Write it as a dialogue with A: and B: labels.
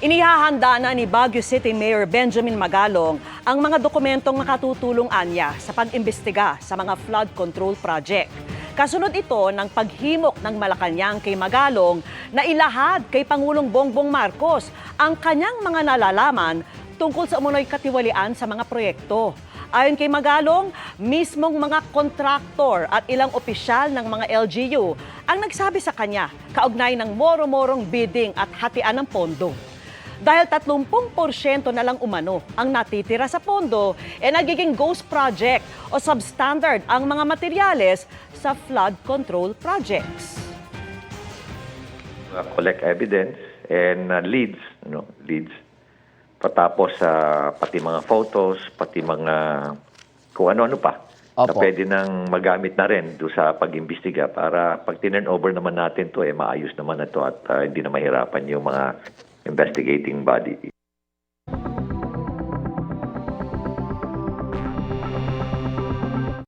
A: Inihahanda na ni Baguio City Mayor Benjamin Magalong ang mga dokumentong makatutulong anya sa pag-imbestiga sa mga flood control project. Kasunod ito ng paghimok ng Malacanang kay Magalong na ilahad kay Pangulong Bongbong Marcos ang kanyang mga nalalaman tungkol sa umunoy katiwalian sa mga proyekto. Ayon kay Magalong, mismong mga kontraktor at ilang opisyal ng mga LGU ang nagsabi sa kanya kaugnay ng moro-morong bidding at hatian ng pondo. Dahil 30% na lang umano ang natitira sa pondo, nagiging ghost project o substandard ang mga materyales sa flood control projects.
B: Collect evidence and leads, leads. Patapos pati mga photos, pati mga kung ano-ano pa. Na pwede nang magamit na rin doon sa pag-imbestiga para pag tinurn over naman natin to maayos naman na to at hindi na mahirapan yung mga investigating body.